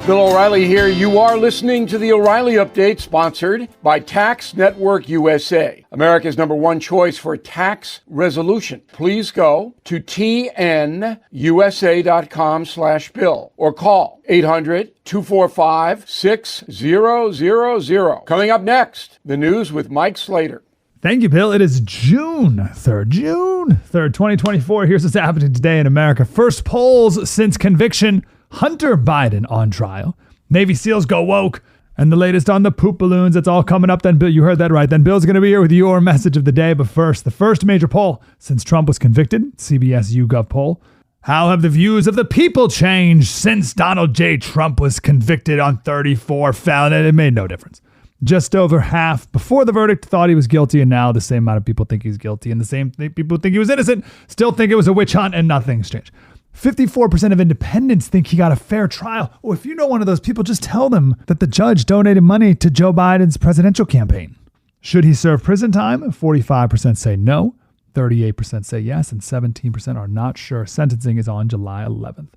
Bill O'Reilly here. You are listening to the O'Reilly Update, sponsored by Tax Network USA, America's #1 choice for tax resolution. Please go to tnusa.com/bill or call 800-245-6000. Coming up next, the news with Mike Slater. Thank you, Bill. It is June 3rd, 2024. Here's what's happening today in America. First polls since conviction. Hunter Biden on trial. Navy SEALs go woke. And the latest on the poop balloons. It's all coming up then, Bill. You heard that right. Then Bill's going to be here with your message of the day. But first, the first major poll since Trump was convicted. CBS YouGov poll. How have the views of the people changed since Donald J. Trump was convicted on 34 felonies? It made no difference. Just over half before the verdict thought he was guilty, and now the same amount of people think he's guilty, and the same people think he was innocent still think it was a witch hunt, and nothing's changed. 54% of independents think he got a fair trial. Oh, if you know one of those people, just tell them that the judge donated money to Joe Biden's presidential campaign. Should he serve prison time? 45% say no, 38% say yes, and 17% are not sure. Sentencing is on July 11th.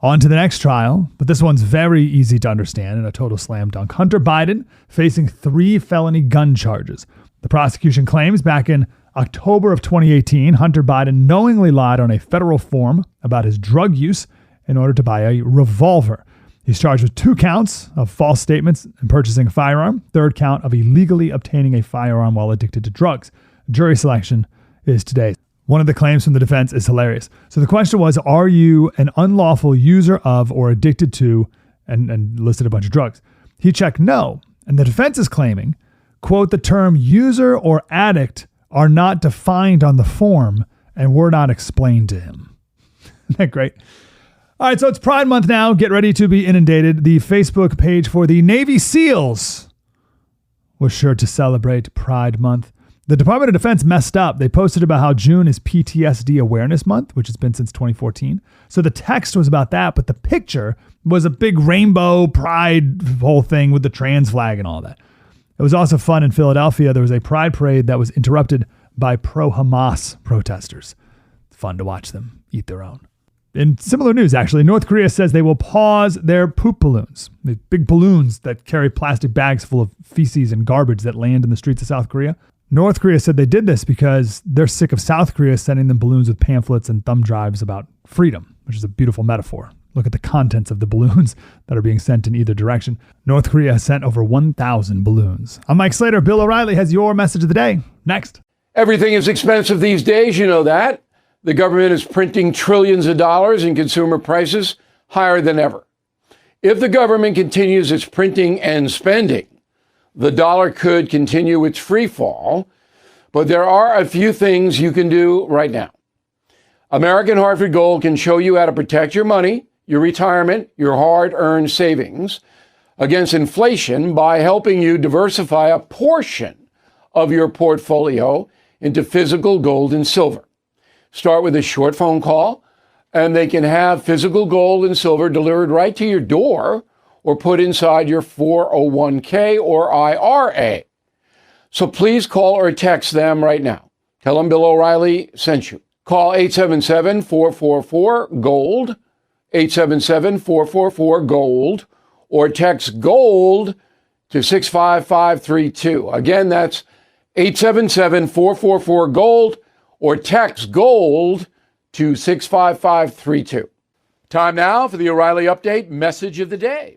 On to the next trial, but this one's very easy to understand and a total slam dunk. Hunter Biden facing 3 felony gun charges. The prosecution claims back in October of 2018, Hunter Biden knowingly lied on a federal form about his drug use in order to buy a revolver. He's charged with 2 counts of false statements and purchasing a firearm, 3rd count of illegally obtaining a firearm while addicted to drugs. Jury selection is today. One of the claims from the defense is hilarious. So the question was, are you an unlawful user of or addicted to, and listed a bunch of drugs? He checked no. And the defense is claiming, quote, the term user or addict are not defined on the form and were not explained to him. Isn't that great? All right, so it's Pride Month now. Get ready to be inundated. The Facebook page for the Navy SEALs was sure to celebrate Pride Month. The Department of Defense messed up. They posted about how June is PTSD Awareness Month, which has been since 2014. So the text was about that, but the picture was a big rainbow pride whole thing with the trans flag and all that. It was also fun in Philadelphia. There was a pride parade that was interrupted by pro-Hamas protesters. Fun to watch them eat their own. In similar news, actually, North Korea says they will pause their poop balloons, the big balloons that carry plastic bags full of feces and garbage that land in the streets of South Korea. North Korea said they did this because they're sick of South Korea sending them balloons with pamphlets and thumb drives about freedom, which is a beautiful metaphor. Look at the contents of the balloons that are being sent in either direction. North Korea has sent over 1,000 balloons. I'm Mike Slater. Bill O'Reilly has your message of the day. Next. Everything is expensive these days, you know that. The government is printing trillions of dollars and consumer prices higher than ever. If the government continues its printing and spending, the dollar could continue its free fall, but there are a few things you can do right now. American Hartford Gold can show you how to protect your money, your retirement, your hard-earned savings against inflation by helping you diversify a portion of your portfolio into physical gold and silver. Start with a short phone call, and they can have physical gold and silver delivered right to your door or put inside your 401k or IRA. So please call or text them right now. Tell them Bill O'Reilly sent you. Call 877-444-GOLD, 877-444-GOLD, or text GOLD to 65532. Again, that's 877-444-GOLD, or text GOLD to 65532. Time now for the O'Reilly Update message of the day.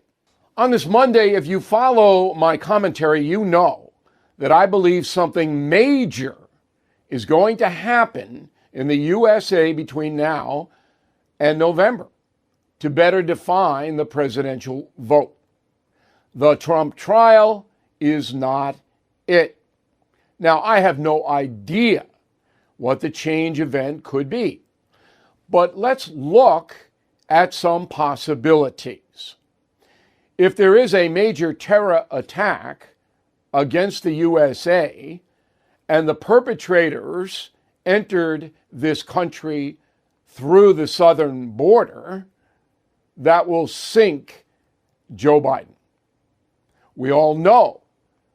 On this Monday, if you follow my commentary, you know that I believe something major is going to happen in the USA between now and November to better define the presidential vote. The Trump trial is not it. Now, I have no idea what the change event could be, but let's look at some possibilities. If there is a major terror attack against the USA and the perpetrators entered this country through the southern border, that will sink Joe Biden. We all know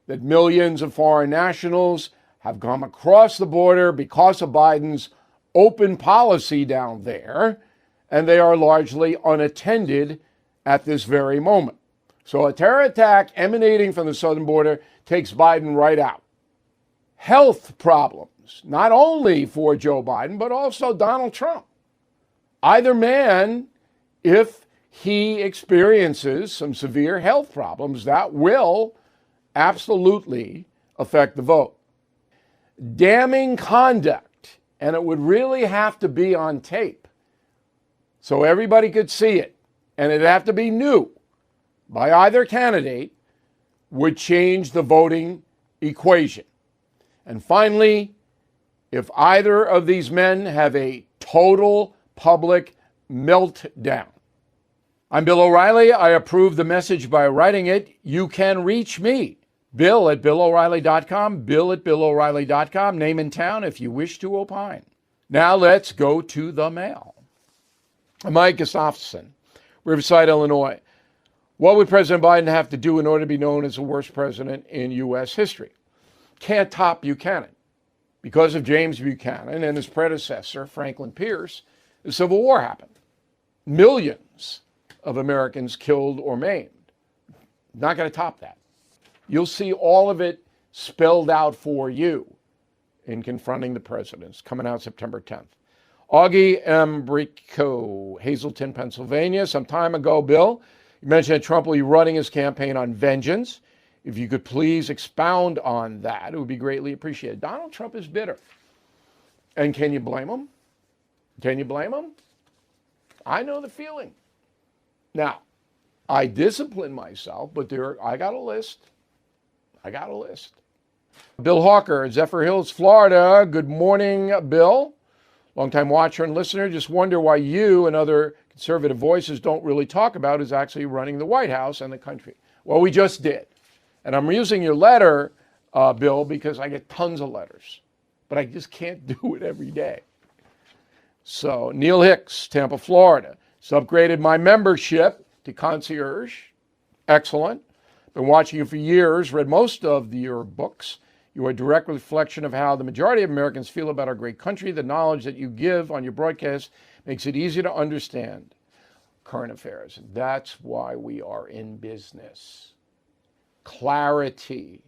that millions of foreign nationals have come across the border because of Biden's open policy down there, and they are largely unattended at this very moment. So a terror attack emanating from the southern border takes Biden right out. Health problems, not only for Joe Biden, but also Donald Trump. Either man, if he experiences some severe health problems, that will absolutely affect the vote. Damning conduct, and it would really have to be on tape so everybody could see it, and it'd have to be new by either candidate, would change the voting equation. And finally, if either of these men have a total public meltdown. I'm Bill O'Reilly. I approve the message by writing it. You can reach me, Bill at BillO'Reilly.com, Bill at BillO'Reilly.com, name and town if you wish to opine. Now let's go to the mail. Mike Gustafson, Riverside, Illinois. What would President Biden have to do in order to be known as the worst president in U.S. history? Can't top Buchanan. Because of James Buchanan and his predecessor, Franklin Pierce, the Civil War happened. Millions of Americans killed or maimed. Not going to top that. You'll see all of it spelled out for you in Confronting the Presidents, coming out September 10th. Augie Embrico, Hazleton, Pennsylvania. Some time ago, Bill, you mentioned that Trump will be running his campaign on vengeance. If you could please expound on that, it would be greatly appreciated. Donald Trump is bitter. And can you blame him? Can you blame him? I know the feeling. Now, I discipline myself, but I got a list. Bill Hawker, Zephyr Hills, Florida. Good morning, Bill. Longtime watcher and listener. Just wonder why you and other conservative voices don't really talk about is actually running the White House and the country. Well, we just did. And I'm using your letter, Bill, because I get tons of letters. But I just can't do it every day. So Neil Hicks, Tampa, Florida. It's upgraded my membership to concierge. Excellent. Been watching you for years, read most of your books. You are a direct reflection of how the majority of Americans feel about our great country. The knowledge that you give on your broadcast makes it easy to understand current affairs. That's why we are in business. Clarity.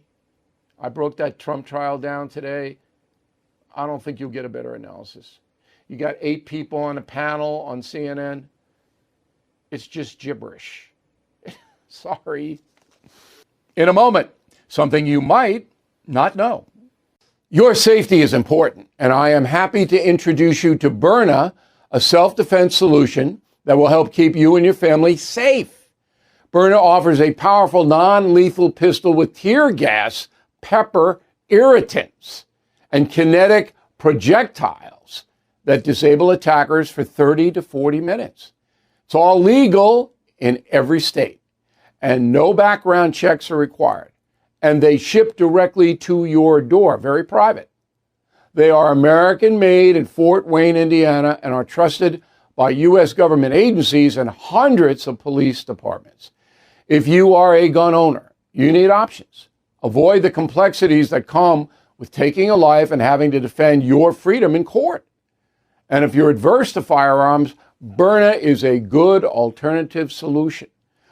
I broke that Trump trial down today. I don't think you'll get a better analysis. You got 8 people on a panel on CNN. It's just gibberish. Sorry. In a moment, something you might not know. Your safety is important, and I am happy to introduce you to Byrna, a self-defense solution that will help keep you and your family safe. Byrna offers a powerful non-lethal pistol with tear gas, pepper, irritants, and kinetic projectiles that disable attackers for 30 to 40 minutes. It's all legal in every state, and no background checks are required. And they ship directly to your door, very private. They are American-made in Fort Wayne, Indiana, and are trusted by U.S. government agencies and hundreds of police departments. If you are a gun owner, you need options. Avoid the complexities that come with taking a life and having to defend your freedom in court. And if you're adverse to firearms, Byrna is a good alternative solution.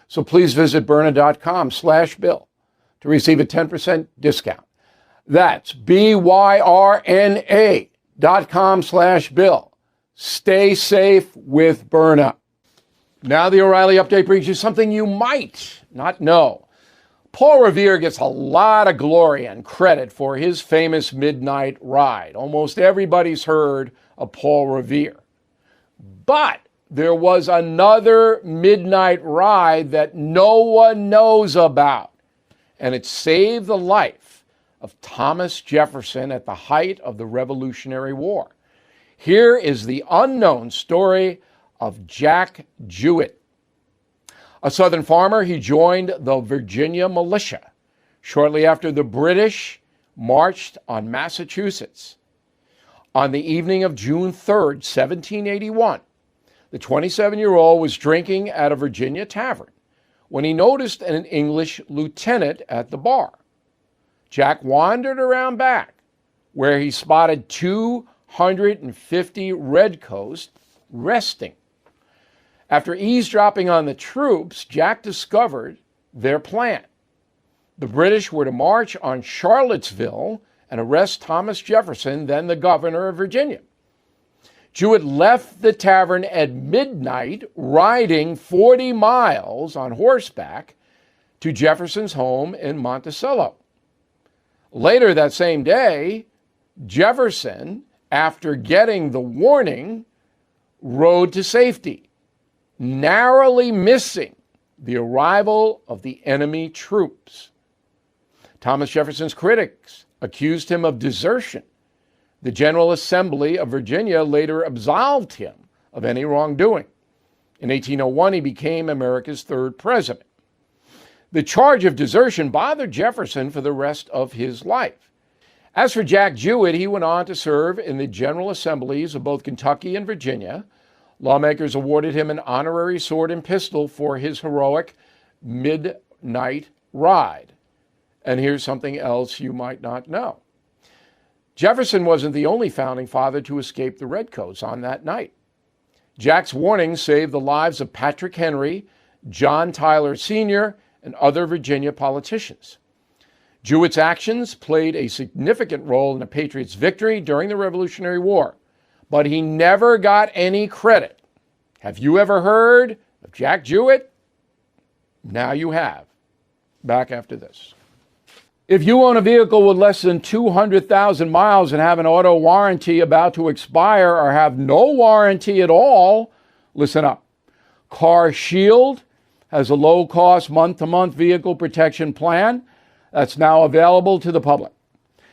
So please visit Byrna.com/Bill to receive a 10% discount. That's BYRNA.com/Bill. Stay safe with Byrna. Now the O'Reilly Update brings you something you might not know. Paul Revere gets a lot of glory and credit for his famous midnight ride. Almost everybody's heard of Paul Revere. But there was another midnight ride that no one knows about. And it saved the life of Thomas Jefferson at the height of the Revolutionary War. Here is the unknown story of Jack Jewett. A Southern farmer, he joined the Virginia militia shortly after the British marched on Massachusetts. On the evening of June 3rd, 1781, the 27-year-old was drinking at a Virginia tavern when he noticed an English lieutenant at the bar. Jack wandered around back, where he spotted 250 redcoats resting. After eavesdropping on the troops, Jack discovered their plan. The British were to march on Charlottesville and arrest Thomas Jefferson, then the governor of Virginia. Jewett left the tavern at midnight, riding 40 miles on horseback to Jefferson's home in Monticello. Later that same day, Jefferson, after getting the warning, rode to safety, narrowly missing the arrival of the enemy troops. Thomas Jefferson's critics accused him of desertion. The General Assembly of Virginia later absolved him of any wrongdoing. In 1801, he became America's third president. The charge of desertion bothered Jefferson for the rest of his life. As for Jack Jewett, he went on to serve in the General Assemblies of both Kentucky and Virginia. Lawmakers awarded him an honorary sword and pistol for his heroic midnight ride. And here's something else you might not know. Jefferson wasn't the only founding father to escape the redcoats on that night. Jack's warning saved the lives of Patrick Henry, John Tyler Sr., and other Virginia politicians. Jewett's actions played a significant role in the Patriots' victory during the Revolutionary War, but he never got any credit. Have you ever heard of Jack Jewett? Now you have. Back after this. If you own a vehicle with less than 200,000 miles and have an auto warranty about to expire or have no warranty at all, listen up. Car Shield has a low-cost month-to-month vehicle protection plan that's now available to the public.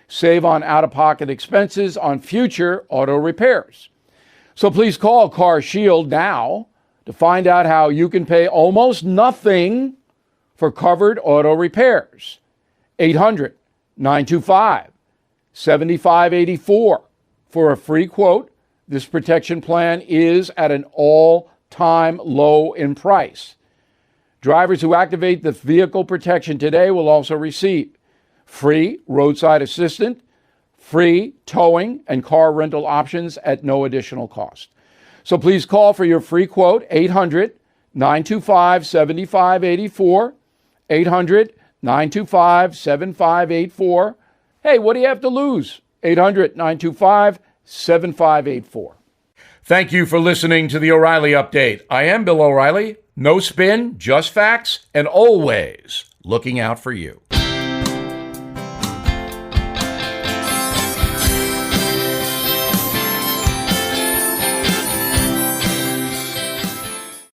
Save on out-of-pocket expenses on future auto repairs. So please call Car Shield now to find out how you can pay almost nothing for covered auto repairs. 800-925-7584 for a free quote. This protection plan is at an all-time low in price. Drivers who activate the vehicle protection today will also receive free roadside assistance, free towing, and car rental options at no additional cost. So please call for your free quote, 800-925-7584, 800-925-7584. Hey, what do you have to lose? 800-925-7584. Thank you for listening to the O'Reilly Update. I am Bill O'Reilly. No spin, just facts, and always looking out for you.